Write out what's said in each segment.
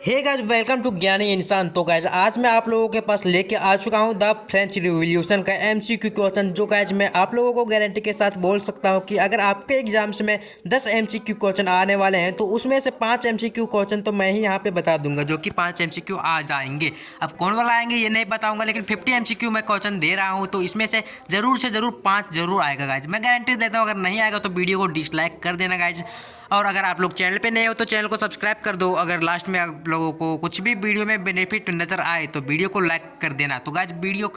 Hey guys, welcome to ज्ञानी इंसान। तो गाइस आज मैं आप लोगों के पास लेके आ चुका हूं द फ्रेंच रिवॉल्यूशन का एमसीक्यू क्वेश्चन। जो गाइस मैं आप लोगों को गारंटी के साथ बोल सकता हूं कि अगर आपके एग्जाम्स में 10 एमसीक्यू क्वेश्चन आने वाले हैं तो उसमें से 5 एमसीक्यू क्वेश्चन तो मैं ही यहां पे बता दूंगा, जो कि 5 एमसीक्यू आ जाएंगे। अब कौन वाला आएंगे ये नहीं बताऊंगा, लेकिन 50 एमसीक्यू मैं क्वेश्चन दे रहा हूँ, तो इसमें से जरूर 5 जरूर आएगा गाइज। मैं गारंटी देता हूँ, अगर नहीं आएगा तो वीडियो को डिसलाइक कर देना गाइज। और अगर आप लोग चैनल पे नए हो तो चैनल को सब्सक्राइब कर दो। अगर लास्ट में आप लोगों को कुछ भी वीडियो में बेनिफिट नज़र आए तो वीडियो को लाइक कर देना। तो गाइज वीडियो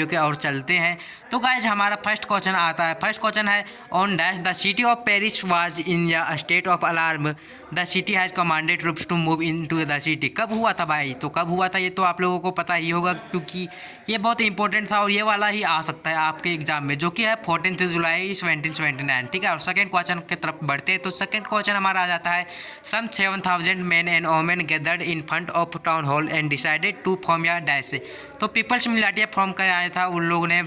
के और चलते हैं। तो गाइज हमारा फर्स्ट क्वेश्चन आता है। फर्स्ट क्वेश्चन है on dash the city of Paris was in a state of alarm, the city has commanded troops to move in to the city. कब हुआ था भाई? तो कब हुआ था ये तो आप लोगों को पता ही होगा, क्योंकि ये बहुत इंपॉर्टेंट था और ये वाला ही आ सकता है आपके एग्जाम में, जो कि है 14 जुलाई 1779। ठीक है, और सेकंड क्वेश्चन की तरफ बढ़ते हैं। तो सेकंड क्वेश्चन हमारा आ जाता है some 7000 man and women gathered in front of town hall and decided to form या डैश। तो पीपल्स मिलिटिया फॉर्म कर आया था उन लोगों ने।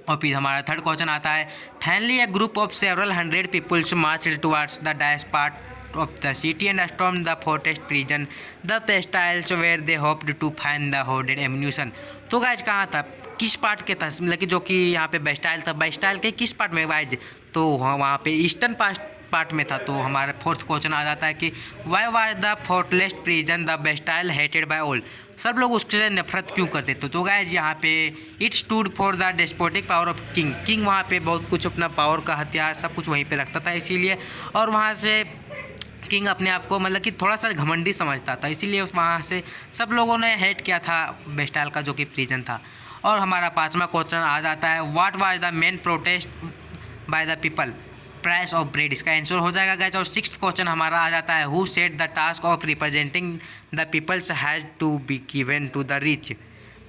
और फिर हमारा थर्ड क्वेश्चन आता है finally a group of several hundred peoples march towards the dash part of the city and stormed the fortress prison. The Bastiles where they hoped to find the hoarded ammunition. तो guys कहाँ था, किस part के था, मतलब कि जो कि यहाँ पे बेस्टाइल था, बेस्टाइल के किस पार्ट में गाइज? तो वहाँ पे ईस्टर्न पार्ट में था। तो हमारा फोर्थ क्वेश्चन आ जाता है कि why was the fortress prison the Bastille hated by all. सब लोग उससे नफरत क्यों करते थे? तो गाइज यहाँ पे it stood for the despotic power of king वहाँ पे बहुत कुछ अपना पावर का हथियार सब कुछ वहीं पे रखता था, इसीलिए। और वहाँ से किंग अपने आप को मतलब कि थोड़ा सा घमंडी समझता था, इसीलिए वहाँ से सब लोगों ने हेट किया था बेस्टाइल का, जो कि प्रिजन था। और हमारा पांचवा क्वेश्चन आ जाता है what was the main protest by the people, price of bread. इसका आंसर हो जाएगा गाइस। और सिक्स्थ क्वेश्चन हमारा आ जाता है who said the task of representing the peoples has to be given to the rich.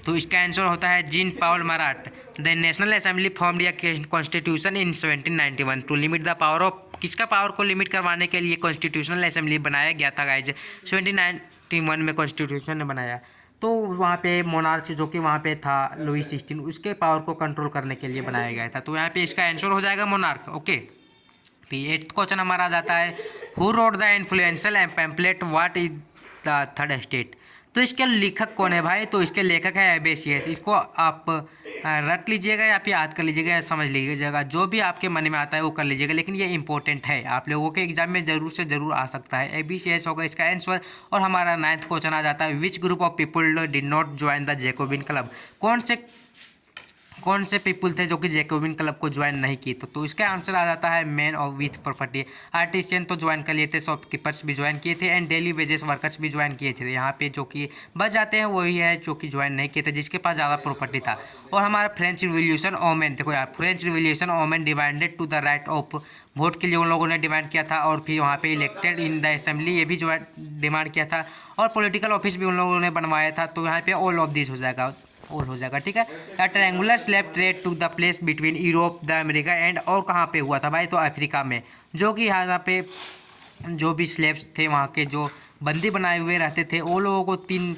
तो इसका आंसर होता है Jean Paul Marat. The national assembly formed a constitution in 1791 to limit the power of, किसका power को limit करवाने के लिए constitutional assembly बनाया गया था गाइज? 1791 में कॉन्स्टिट्यूशन ने बनाया। तो वहाँ पे मोनार्च जो कि वहाँ पे था लुई 16, उसके पावर को कंट्रोल करने के लिए बनाया गया था। तो यहाँ पे इसका आंसर हो जाएगा मोनार्क। ओके, फिर एट्थ क्वेश्चन हमारा आ जाता है who wrote the influential pamphlet what is the third state. तो इसके लेखक कौन है भाई? तो इसके लेखक है एबेसियस। इसको आप रट लीजिएगा या फिर याद कर लीजिएगा या समझ लीजिएगा, जो भी आपके मन में आता है वो कर लीजिएगा, लेकिन ये इंपॉर्टेंट है, आप लोगों के एग्जाम में जरूर से जरूर आ सकता है। एबेसियस होगा इसका आंसर। और हमारा नाइन्थ क्वेश्चन आ जाता है which group of people did not join the Jacobin club. कौन से पीपल थे जो कि जैकोबिन क्लब को ज्वाइन नहीं किए? तो इसका आंसर आ जाता है man of with property. Artisan तो ज्वाइन कर लिए थे, शॉपकीपर्स भी ज्वाइन किए थे, एंड डेली वेजेस वर्कर्स भी ज्वाइन किए थे। यहाँ पे जो कि बच जाते हैं वही है जो कि ज्वाइन नहीं किए थे, जिसके पास ज़्यादा प्रॉपर्टी था। और हमारा फ्रेंच रिवॉल्यूशन ओमेन, देखो यार, French revolution women demanded to the right of vote के लिए उन लोगों ने डिमांड किया था। और फिर वहाँ पे इलेक्टेड इन द असेंबली, ये भी जो डिमांड किया था। और पॉलिटिकल ऑफिस भी उन लोगों ने बनवाया था। तो यहाँ पे ऑल ऑफ दिस हो जाएगा, ऑल हो जाएगा। ठीक है, the triangular slave trade to the place between Europe the America and, और कहाँ पे हुआ था भाई? तो अफ्रीका में, जो कि यहाँ पे जो भी स्लेव्स थे वहाँ के जो बंदी बनाए हुए रहते थे, वो लोगों को 3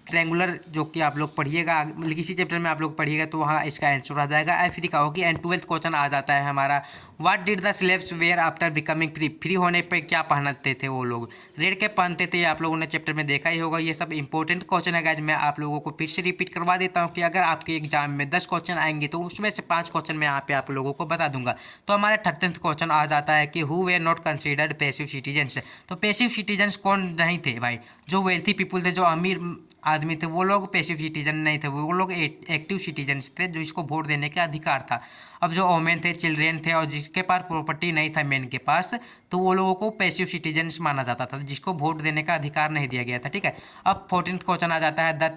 ट्रायंगुलर, जो कि आप लोग पढ़िएगा किसी चैप्टर में आप लोग पढ़िएगा, तो वहाँ इसका आंसर आ जाएगा अफ्रीका होगी। एंड 12th क्वेश्चन आ जाता है हमारा what did the slaves were after becoming free. Free होने पे क्या पहनते थे वो लोग? रेड कैप पहनते थे, आप लोगों ने चैप्टर में देखा ही होगा। ये सब इंपॉर्टेंट क्वेश्चन है गाइज। मैं आप लोगों को फिर से रिपीट करवा देता हूँ कि अगर आपके एग्जाम में 10 क्वेश्चन आएंगे तो उसमें से 5 क्वेश्चन मैं यहाँ पे आप लोगों को बता दूंगा। तो हमारा 13th क्वेश्चन आ जाता है कि who were not considered passive citizens. तो पैसिव सिटीजन्स कौन नहीं थे भाई? जो वेल्थी पीपल थे, जो अमीर आदमी थे, वो लोग पैसिव सिटीजन नहीं थे, वो लोग एक्टिव सिटीजन्स थे, जो इसको वोट देने का अधिकार था। अब जो वोमेन थे, चिल्ड्रेन थे, और जिसके पास प्रॉपर्टी नहीं था मेन के पास, तो वो लोगों को पैसिव सिटीजन्स माना जाता था, जिसको वोट देने का अधिकार नहीं दिया गया था। ठीक है, अब 14th क्वेश्चन आ जाता है the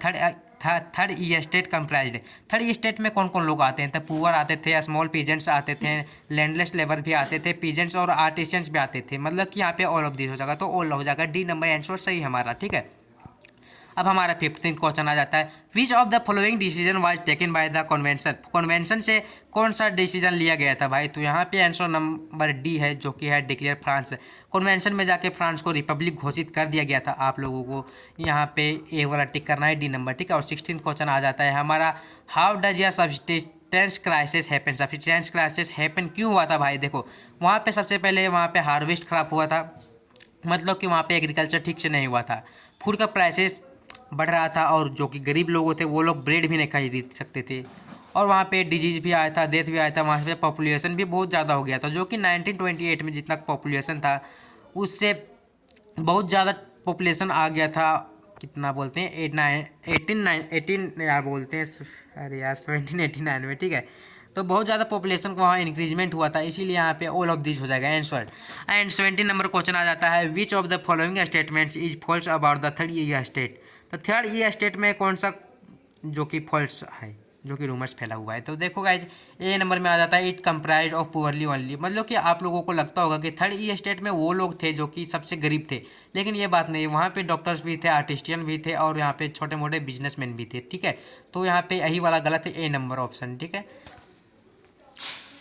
third E state comprised. Third state में कौन कौन लोग आते हैं? तो पुअर आते थे, स्मॉल पीजेंट्स आते थे, लैंडलेस लेबर भी आते थे, पीजेंट्स और आर्टिशियंस भी आते थे। मतलब कि यहाँ पे ऑल ऑफ दिस हो जाएगा, तो ऑल हो जाएगा। डी नंबर आंसर सही हमारा। ठीक है, अब हमारा 15th क्वेश्चन आ जाता है which of the following decision was taken by the convention. Convention से कौन सा डिसीजन लिया गया था भाई? तो यहाँ पे आंसर नंबर डी है, जो कि है डिक्लेयर फ्रांस। कन्वेंशन में जाके फ्रांस को रिपब्लिक घोषित कर दिया गया था। आप लोगों को यहाँ पे ए वाला टिक करना है, डी नंबर। ठीक है, और 16th क्वेश्चन आ जाता है हमारा हाउ डज या subsistence crisis happen. Subsistence crisis happen क्यों हुआ था भाई? देखो, वहाँ पे सबसे पहले वहाँ पे हार्वेस्ट खराब हुआ था, मतलब कि वहाँ पे एग्रीकल्चर ठीक से नहीं हुआ था, फूड का प्राइसेस बढ़ रहा था और जो कि गरीब लोग थे वो लोग ब्रेड भी नहीं खरीद सकते थे। और वहाँ पे डिजीज़ भी आया था, डेथ भी आया था, वहाँ पे पॉपुलेशन भी बहुत ज़्यादा हो गया था, जो कि 1928 में जितना पॉपुलेशन था उससे बहुत ज़्यादा पॉपुलेशन आ गया था। कितना बोलते हैं 18 यार बोलते हैं, अरे यार 1789 में, ठीक है। तो बहुत ज़्यादा पॉपुलेशन को वहाँ इंक्रीजमेंट हुआ था, इसीलिए यहाँ पे ऑल ऑफ दिस हो जाएगा आंसर। एंड 17 नंबर क्वेश्चन आ जाता है, which of the following statements is false about the third estate. तो थर्ड ई स्टेट में कौन सा जो कि फॉल्स है, जो कि रूमर्स फैला हुआ है। तो देखो गाइज, ए नंबर में आ जाता है, it comprise of poorly only. मतलब कि आप लोगों को लगता होगा कि थर्ड ई स्टेट में वो लोग थे जो कि सबसे गरीब थे, लेकिन ये बात नहीं, वहाँ पे डॉक्टर्स भी थे, आर्टिस्टियन भी थे और यहाँ पे छोटे मोटे बिजनेसमैन भी थे, ठीक है। तो यहाँ पे यही वाला गलत है, ए नंबर ऑप्शन, ठीक है।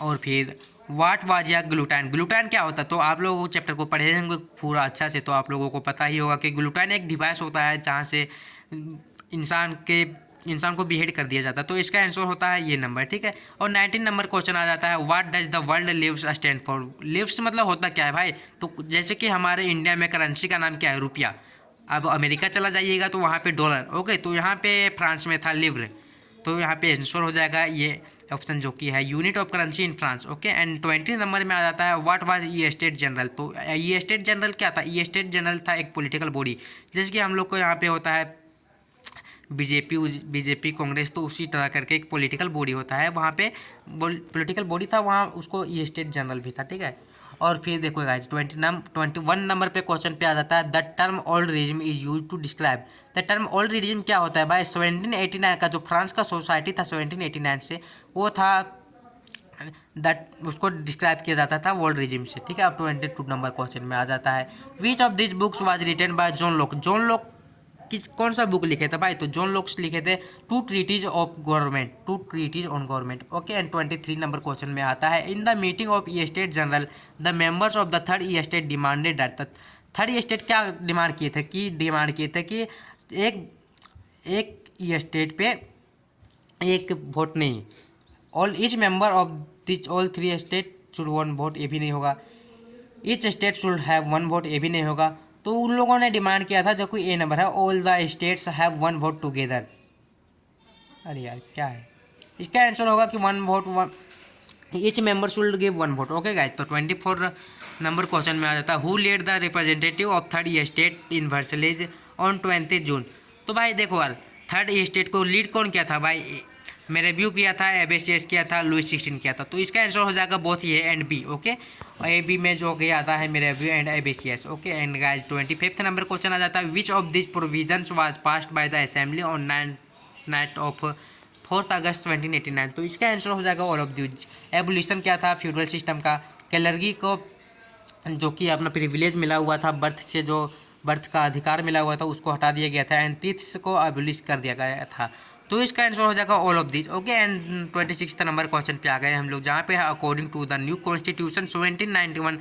और फिर वाट वाज या ग्लूटान, ग्लूटान क्या होता है, तो आप लोग चैप्टर को पढ़े होंगे पूरा अच्छा से, तो आप लोगों को पता ही होगा कि ग्लूटान एक डिवाइस होता है जहाँ से इंसान को बिहेड कर दिया जाता है। तो इसका आंसर होता है ये नंबर, ठीक है। और 19 नंबर क्वेश्चन आ जाता है, what does the world livres stand for. Livres मतलब होता क्या है भाई, तो जैसे कि हमारे इंडिया में करेंसी का नाम क्या है, रुपया। अब अमेरिका चला जाइएगा तो वहाँ पे डॉलर, ओके। तो यहाँ पे फ्रांस में था लिव्र, तो यहाँ पे आंसर हो जाएगा ये ऑप्शन जो कि है unit of currency in France, okay. And 20 number में आ जाता है, what was E state general. तो ई स्टेट जनरल क्या था, ई स्टेट जनरल था एक पॉलिटिकल बॉडी, जैसे कि हम लोग को यहाँ पे होता है बीजेपी कांग्रेस, तो उसी तरह करके एक पॉलिटिकल बॉडी होता है, वहाँ पे पॉलिटिकल बॉडी था, वहाँ उसको ई स्टेट जनरल भी था, ठीक है। और फिर देखो गाइस 21 नंबर पे क्वेश्चन पे आ जाता है, the term old regime is use to describe. The term old regime क्या होता है भाई, 1789 का जो फ्रांस का सोसाइटी था 1789 से, वो था दैट उसको डिस्क्राइब किया जाता था वर्ल्ड रिजिम से, ठीक है। अब 22 नंबर क्वेश्चन में आ जाता है, which of this books was written by John Locke. John Locke किस कौन सा बुक लिखे थे भाई, तो जॉन लॉक्स लिखे थे two treatise of government, two treatise on government, okay. And 23 number question में आता है, in the meeting of estate general the members of the third estate demanded that. Third estate क्या demand किए थे कि एक ई state पे एक वोट नहीं, all each member of this all three state should one vote, ये भी नहीं होगा। Each state should have one vote, ये भी नहीं होगा। तो उन लोगों ने डिमांड किया था जो कि ए नंबर है, all the states have one vote together. अरे यार क्या है, इसका आंसर होगा कि one vote, one each member should give one vote, okay guys. तो 24 नंबर क्वेश्चन में आ जाता है, who led the representative of third estate in Versailles on 20 June. तो भाई देखो यार, थर्ड ई स्टेट को लीड कौन किया था भाई, मेरे व्यू किया था, एबेसियस किया था, लुइस 16 किया था। तो इसका आंसर हो जाएगा both A and B, okay. और ए बी में जो गया आता है Mirabeau and Abbe Sieyes, okay. And guys 25 number question आ जाता है, which of this provisions was passed by the assembly on night of 4 August 1789। तो इसका आंसर हो जाएगा ऑल ऑफ दिस। एबोलिशन क्या था, फ्यूडल सिस्टम का। कैलर्गी को जो कि अपना प्रिविलेज मिला हुआ था, बर्थ से जो बर्थ का अधिकार मिला हुआ था उसको हटा दिया गया था। एंड तीर्थ को एबोलिश कर दिया गया था। तो इसका आंसर हो जाएगा all of this, okay. And 26 number question पे आ गए हम लोग, जहाँ पे है according to the new constitution 1791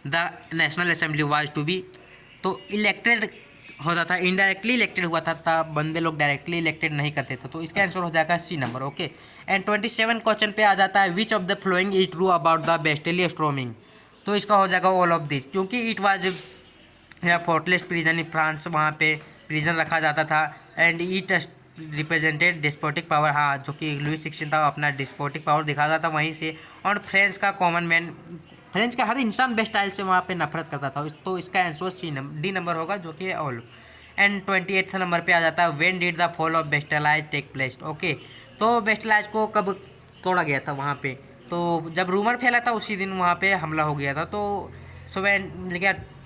the national assembly was to be. तो इलेक्टेड होता था, इनडायरेक्टली इलेक्टेड हुआ था, बंदे लोग डायरेक्टली इलेक्टेड नहीं करते थे। तो इसका आंसर हो जाएगा C number, okay. And 27 question पे आ जाता है, which of the following is true about the Bastille storming. तो इसका हो जाएगा ऑल ऑफ दिस, क्योंकि it was fortress prison in France, वहाँ पे प्रिजन रखा जाता था। And it represented despotic power, हाँ, जो कि लुइस 16 था अपना डिस्पोटिक पावर दिखाता था वहीं से। और फ्रेंच का कॉमन मैन, फ्रेंच का हर इंसान बेस्टाइल से वहाँ पे नफरत करता था। तो इसका आंसर डी नंबर होगा, जो कि ऑल। एंड 28 नंबर पे आ जाता है, when did the fall of Bastille take place, okay. तो बेस्टलाइज को कब तोड़ा गया था वहाँ पे, तो जब रूमर फैला था उसी दिन वहाँ पे हमला हो गया था। तो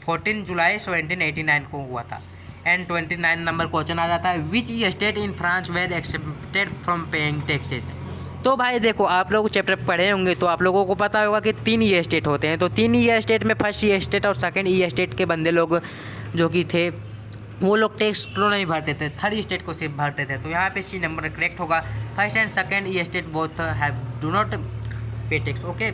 14 जुलाई 1789 को हुआ था। एंड 29 नंबर क्वेश्चन आ जाता है, which estate in France were exempted from paying taxes. तो भाई देखो, आप लोग चैप्टर पढ़े होंगे तो आप लोगों को पता होगा कि 3 ई स्टेट होते हैं। तो 3 ई स्टेट में फर्स्ट ई स्टेट और सेकंड ई स्टेट के बंदे लोग जो कि थे वो लोग टैक्स तो नहीं भरते थे, थर्ड स्टेट को सिर्फ भरते थे। तो यहाँ पे सी नंबर करेक्ट होगा। First and second estate both have do not pay tax, okay.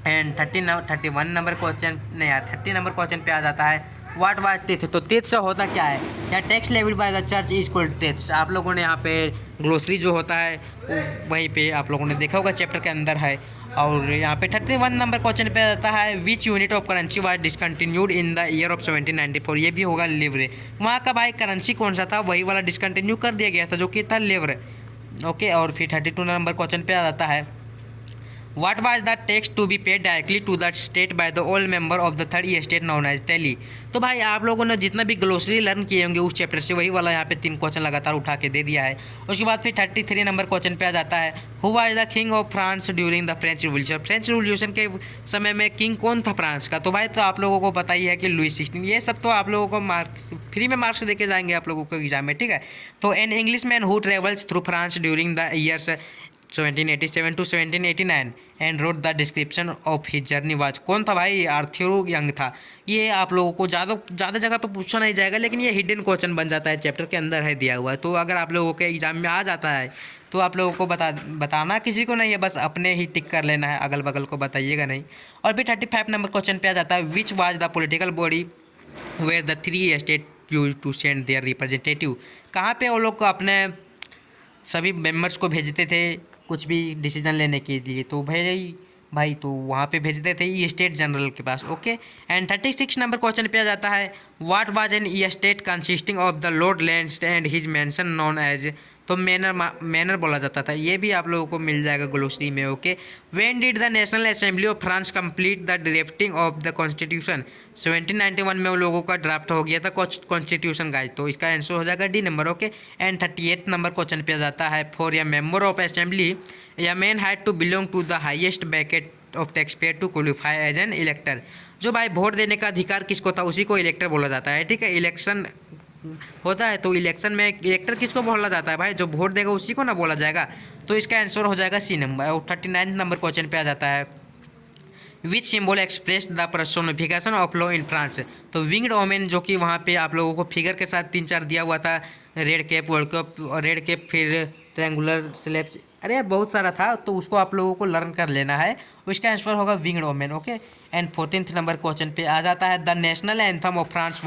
And 31 number question नहीं यार 30 नंबर क्वेश्चन पे आ जाता है, व्हाट वाज टेथ। तो टेथ से होता क्या है, या tax levied by the church is equal to tithe. आप लोगों ने यहाँ पे ग्लोसरी जो होता है वहीं पे आप लोगों ने देखा होगा, चैप्टर के अंदर है। और यहाँ पे 31 नंबर क्वेश्चन पे आता है which unit of currency was discontinued in the year of 1794। ये भी होगा लिव्रे। वहाँ का भाई करेंसी कौन सा था, वही वाला डिसकंटिन्यू कर दिया गया था जो कि था लिव्रे। ओके, और फिर 32 नंबर क्वेश्चन पे आ जाता है What was the tax to be paid directly to the state by the all member of the third estate known as tally। तो भाई आप लोगों ने जितना भी ग्लोसरी लर्न किए होंगे उस चैप्टर से वही वाला यहाँ पे 3 क्वेश्चन लगातार उठा के दे दिया है। उसके बाद फिर 33 नंबर क्वेश्चन पे आ जाता है who was the king of France during the French revolution. French revolution के समय में किंग कौन था फ्रांस का, तो भाई तो आप लोगों को पता ही है कि लुई 16। ये सब तो आप लोगों को मार्क्स फ्री में मार्क्स दे के जाएंगे आप लोगों को एग्जाम में, ठीक है। तो an English man who travels through France during the years 1787 to 1789 and road the description of his journey was. कौन था भाई, आर्थर यंग था। ये आप लोगों को ज़्यादा जगह पे पूछा नहीं जाएगा, लेकिन ये हिडन क्वेश्चन बन जाता है, चैप्टर के अंदर है दिया हुआ है। तो अगर आप लोगों के एग्जाम में आ जाता है तो आप लोगों को बताना किसी को नहीं है, बस अपने ही टिक कर लेना है, अगल बगल को बताइएगा नहीं। और फिर 35 नंबर क्वेश्चन पे आ जाता है which was the political body where the 3 state use to send their representative. कहाँ पे वो लोग अपने सभी मेंबर्स को भेजते थे कुछ भी डिसीजन लेने के लिए, तो भाई तो वहाँ पे भेजते थे ई स्टेट जनरल के पास। ओके, एंड 36 नंबर क्वेश्चन पे आ जाता है what was an estate consisting of the lord lands and his mansion non age. तो मैनर बोला जाता था। ये भी आप लोगों को मिल जाएगा ग्लोसरी में। Okay, when did the national assembly of France complete the drafting of the constitution. 1791 में वो लोगों का ड्राफ्ट हो गया था कॉन्स्टिट्यूशन गाइड, तो इसका आंसर हो जाएगा D number. Okay, and 38 number question पे जाता है for a member of assembly या man had to belong to the highest bracket of tax payer to qualify as an elector. जो भाई वोट देने का अधिकार किसको था उसी को इलेक्टर बोला जाता है, ठीक है। इलेक्शन होता है तो इलेक्शन में इलेक्टर किसको बोला जाता है भाई, जो वोट देगा उसी को ना बोला जाएगा। तो इसका आंसर हो जाएगा सी नंबर। और 39 नंबर क्वेश्चन पे आ जाता है विच symbol express the personification of law in France. तो विंग्ड ओमेन जो कि वहाँ पे आप लोगों को फिगर के साथ 3-4 दिया हुआ था, red cap, world cup, red cap, फिर ट्रैंगुलर स्लैब, अरे बहुत सारा था, तो उसको आप लोगों को लर्न कर लेना है। उसका आंसर होगा winged women. Okay, and 14 number question पे आ जाता है the national anthem of France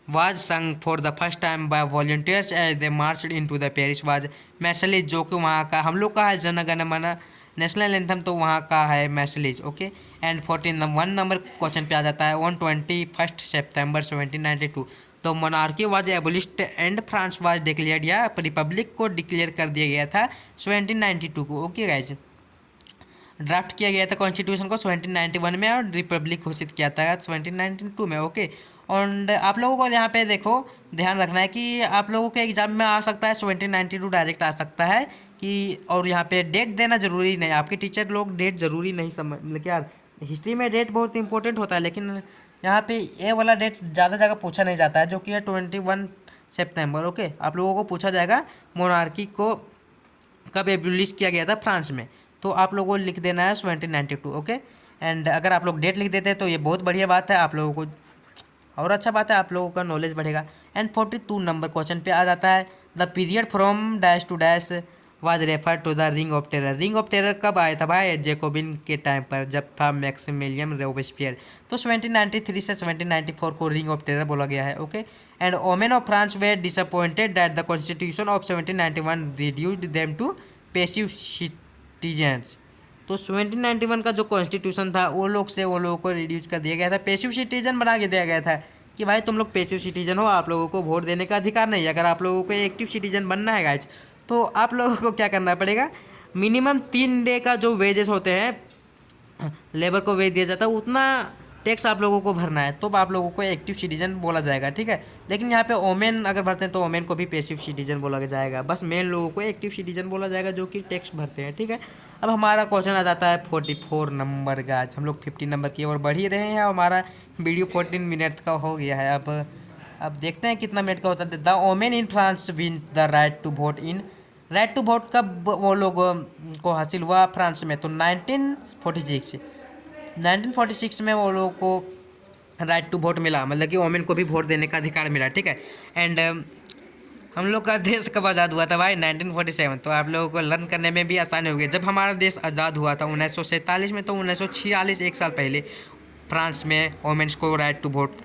was sung for the first time by volunteers as they marched into the Paris was मैसलीज, जो कि वहाँ का हम लोग का है जन गण मन नेशनल एंथम, तो वहाँ का है मैसलीज। ओके, एंड 1 नंबर क्वेश्चन पे आ जाता है ऑन 21 सितंबर 1792 तो monarchy was एबोलिश्ड and France was declared, या रिपब्लिक को डिक्लेयर कर दिया गया था 1792 को। ओके गाइज, ड्राफ्ट किया गया था कॉन्स्टिट्यूशन को 1791 में और रिपब्लिक घोषित किया था 1792 में। ओके, और आप लोगों को यहाँ पे देखो ध्यान रखना है कि आप लोगों के एग्जाम में आ सकता है 1792 डायरेक्ट आ सकता है कि, और यहाँ पे डेट देना ज़रूरी नहीं। आपके टीचर लोग डेट ज़रूरी नहीं समझ, मतलब यार हिस्ट्री में डेट बहुत इंपॉर्टेंट होता है, लेकिन यहाँ पे ये वाला डेट ज़्यादा जगह पूछा नहीं जाता है, जो कि है 21 सितंबर। ओके, आप लोगों को पूछा जाएगा मोनार्की को कब एब्लिश किया गया था फ्रांस में, तो आप लोगों को लिख देना है 1792। ओके, एंड अगर आप लोग डेट लिख देते हैं तो ये बहुत बढ़िया बात है, आप लोगों को और अच्छा बात है, आप लोगों का नॉलेज बढ़ेगा। एंड 42 नंबर क्वेश्चन पे आ जाता है the period from dash to dash was refer to the ring of terror. Ring of terror कब आया था भाई, जैकोबिन के टाइम पर, जब था मैक्सिमिलियन रोबेस्पियर। तो 1793 से 1794 को रिंग ऑफ टेरर बोला गया है। Okay, and women of France were disappointed that the constitution of 1791 reduced them to passive citizens. तो 1791 का जो कॉन्स्टिट्यूशन था वो लोगों को रिड्यूस कर दिया गया था, पैसिव सिटीजन बना के दिया गया था कि भाई तुम लोग पैसिव सिटीजन हो, आप लोगों को वोट देने का अधिकार नहीं है। अगर आप लोगों को एक्टिव सिटीजन बनना है गाइज, तो आप लोगों को क्या करना पड़ेगा, मिनिमम 3 डे का जो वेजेस होते हैं, लेबर को वेज दिया जाता है, उतना टैक्स आप लोगों को भरना है, तो आप लोगों को एक्टिव सिटीजन बोला जाएगा, ठीक है। लेकिन यहाँ पे ओमेन अगर भरते हैं तो ओमेन को भी पैसिव सिटीजन बोला जाएगा, बस मेन लोगों को एक्टिव सिटीजन बोला जाएगा जो कि टैक्स भरते हैं, ठीक है। अब हमारा क्वेश्चन आ जाता है 44 नंबर का। आज हम लोग 50 नंबर की ओर बढ़ ही रहे हैं, हमारा वीडियो 14 मिनट का हो गया है। अब देखते हैं कितना मिनट का होता है। The women in France win the right to vote in. Right to vote कब वो लोग को हासिल हुआ फ्रांस में, तो 1946 में वो लोगों को राइट टू वोट मिला, मतलब कि वोमेन को भी वोट देने का अधिकार मिला, ठीक है। एंड हम लोग का देश कब आज़ाद हुआ था भाई, 1947। तो आप लोगों को लर्न करने में भी आसानी होगी। जब हमारा देश आज़ाद हुआ था 1947 में, तो 1946 एक साल पहले फ्रांस में वोमेन्स को राइट टू वोट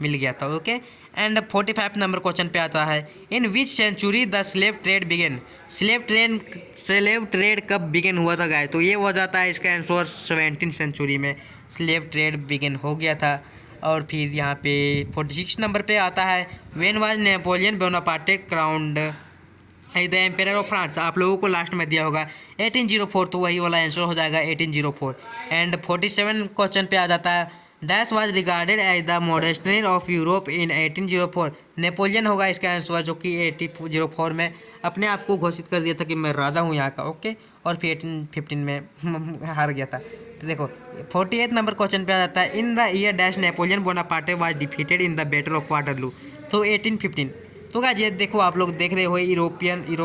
मिल गया था। ओके, एंड 45 नंबर क्वेश्चन पे आता है, in which century the slave trade began. Slave trade कब बिगिन हुआ था गाइस? तो ये हो जाता है इसका आंसर 17वीं सेंचुरी में स्लेव ट्रेड बिगिन हो गया था। और फिर यहाँ पे 46 नंबर पे आता है, when was Napoleon Bonaparte crowned the ampere of France. आप लोगों को लास्ट में दिया होगा 1804, तो वही वाला आंसर हो जाएगा 1804। एंड 47 क्वेश्चन पे आ जाता है, dash was regarded as the मॉडेस्टरी ऑफ यूरोप इन 1804। नेपोलियन होगा इसका आंसर, जो कि 1804 में अपने आप को घोषित कर दिया था कि मैं राजा हूँ यहाँ का। ओके, और फिर 1815 में हार गया था। तो देखो 48 नंबर क्वेश्चन पे आ जाता है, in the year dash Napoleon Bonaparte was defeated in the battle of Waterloo. तो 1815। तो गाइस ये देखो, आप लोग देख रहे हो यूरोप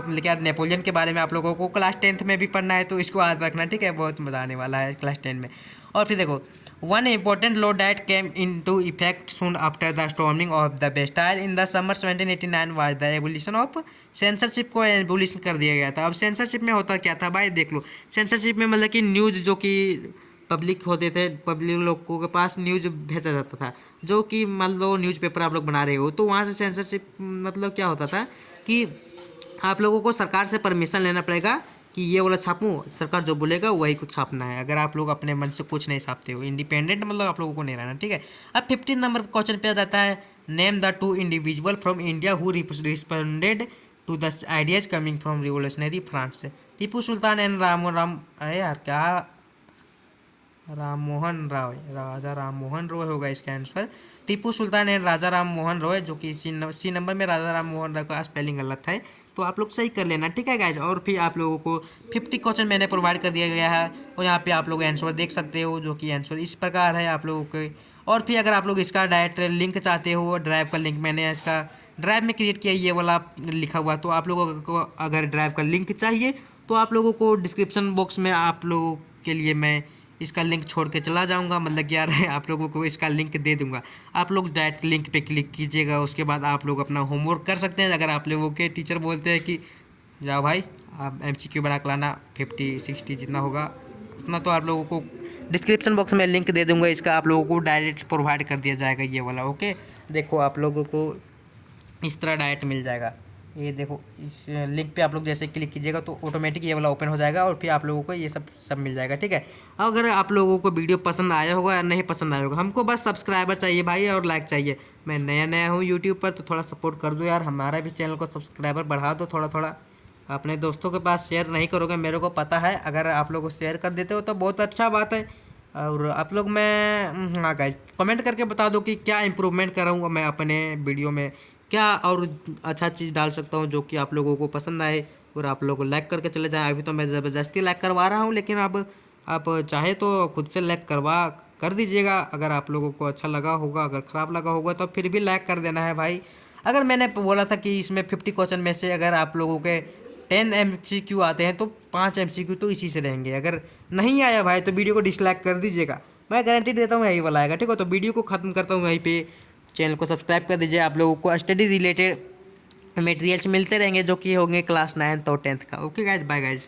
में क्या नेपोलियन के बारे में आप लोगों को क्लास 10th में भी पढ़ना है, तो इसको याद रखना, ठीक है? बहुत मज़ा आने वाला है क्लास 10 में। और फिर देखो, one important law that came into effect soon after the storming of the Bastille in the summer 1789 was the abolition of censorship. को एबोलिशन कर दिया गया था। अब सेंसरशिप में होता क्या था भाई, देख लो। सेंसरशिप में मतलब कि न्यूज़ जो कि पब्लिक होते थे, पब्लिक लोगों के पास न्यूज़ भेजा जाता था, जो कि मान लो न्यूज़पेपर आप लोग बना रहे हो, तो वहाँ से सेंसरशिप मतलब क्या होता था कि आप लोगों को सरकार से परमिशन लेना पड़ेगा कि ये वाला छापूँ, सरकार जो बोलेगा वही कुछ छापना है। अगर आप लोग अपने मन से कुछ नहीं छापते हो, इंडिपेंडेंट मतलब आप लोगों को नहीं रहना, ठीक है? अब 15 नंबर क्वेश्चन पे आ जाता है, name the 2 individual from India who responded to the ideas coming from revolutionary France. Tipu Sultan and अरे यार क्या, राममोहन रॉय, राजा राममोहन रॉय होगा इसका आंसर। टीपू सुल्तान एंड राजा राममोहन रॉय, जो कि सी नंबर में राजा राममोहन रॉय का स्पेलिंग गलत है, तो आप लोग सही कर लेना, ठीक है गाइज? और फिर आप लोगों को 50 क्वेश्चन मैंने प्रोवाइड कर दिया गया है, और यहाँ पे आप लोग आंसर देख सकते हो, जो कि आंसर इस प्रकार है आप लोगों के। और फिर अगर आप लोग इसका डायरेक्ट लिंक चाहते हो, ड्राइव का लिंक मैंने इसका ड्राइव में क्रिएट किया, ये वाला लिखा हुआ, तो आप लोगों को अगर ड्राइव का लिंक चाहिए तो आप लोगों को डिस्क्रिप्शन बॉक्स में आप लोगों के लिए मैं इसका लिंक छोड़ के चला जाऊंगा, मतलब कि यार आप लोगों को इसका लिंक दे दूंगा। आप लोग डायरेक्ट लिंक पे क्लिक कीजिएगा, उसके बाद आप लोग अपना होमवर्क कर सकते हैं। अगर आप लोगों के टीचर बोलते हैं कि जाओ भाई आप MCQ बना के लाना, 50-60 जितना होगा उतना, तो आप लोगों को डिस्क्रिप्शन बॉक्स में लिंक दे दूंगा इसका, आप लोगों को डायरेक्ट प्रोवाइड कर दिया जाएगा ये वाला। ओके, देखो आप लोगों को इस तरह डायरेक्ट मिल जाएगा। ये देखो, इस लिंक पे आप लोग जैसे क्लिक कीजिएगा तो ऑटोमेटिक ये वाला ओपन हो जाएगा, और फिर आप लोगों को ये सब मिल जाएगा, ठीक है? अगर आप लोगों को वीडियो पसंद आया होगा या नहीं पसंद आया होगा, हमको बस सब्सक्राइबर चाहिए भाई और लाइक चाहिए। मैं नया हूँ यूट्यूब पर, तो थोड़ा सपोर्ट कर दो यार, हमारा भी चैनल को सब्सक्राइबर बढ़ा दो थोड़ा थोड़ा। अपने दोस्तों के पास शेयर नहीं करोगे, मेरे को पता है, अगर आप लोग शेयर कर देते हो तो बहुत अच्छा बात है। और आप लोग मैं हाँ गाइस, कमेंट करके बता दो कि क्या इम्प्रूवमेंट कराऊँगा मैं अपने वीडियो में, क्या और अच्छा चीज़ डाल सकता हूँ जो कि आप लोगों को पसंद आए, और आप लोग लाइक करके चले जाएं। अभी तो मैं ज़बरदस्ती लाइक करवा रहा हूँ, लेकिन अब आप चाहे तो खुद से लाइक कर दीजिएगा। अगर आप लोगों को अच्छा लगा होगा, अगर ख़राब लगा होगा तो फिर भी लाइक कर देना है भाई। अगर मैंने बोला था कि इसमें 50 क्वेश्चन में से अगर आप लोगों के 10 MCQ आते हैं तो 5 MCQ तो इसी से रहेंगे। अगर नहीं आया भाई तो वीडियो को डिसलाइक कर दीजिएगा, मैं गारंटी देता हूँ यही वाला आएगा, ठीक है? तो वीडियो को ख़त्म करता हूँ वहीं पे। चैनल को सब्सक्राइब कर दीजिए, आप लोगों को स्टडी रिलेटेड मटेरियल्स मिलते रहेंगे जो कि होंगे क्लास 9th और 10th का। Okay guys, bye guys.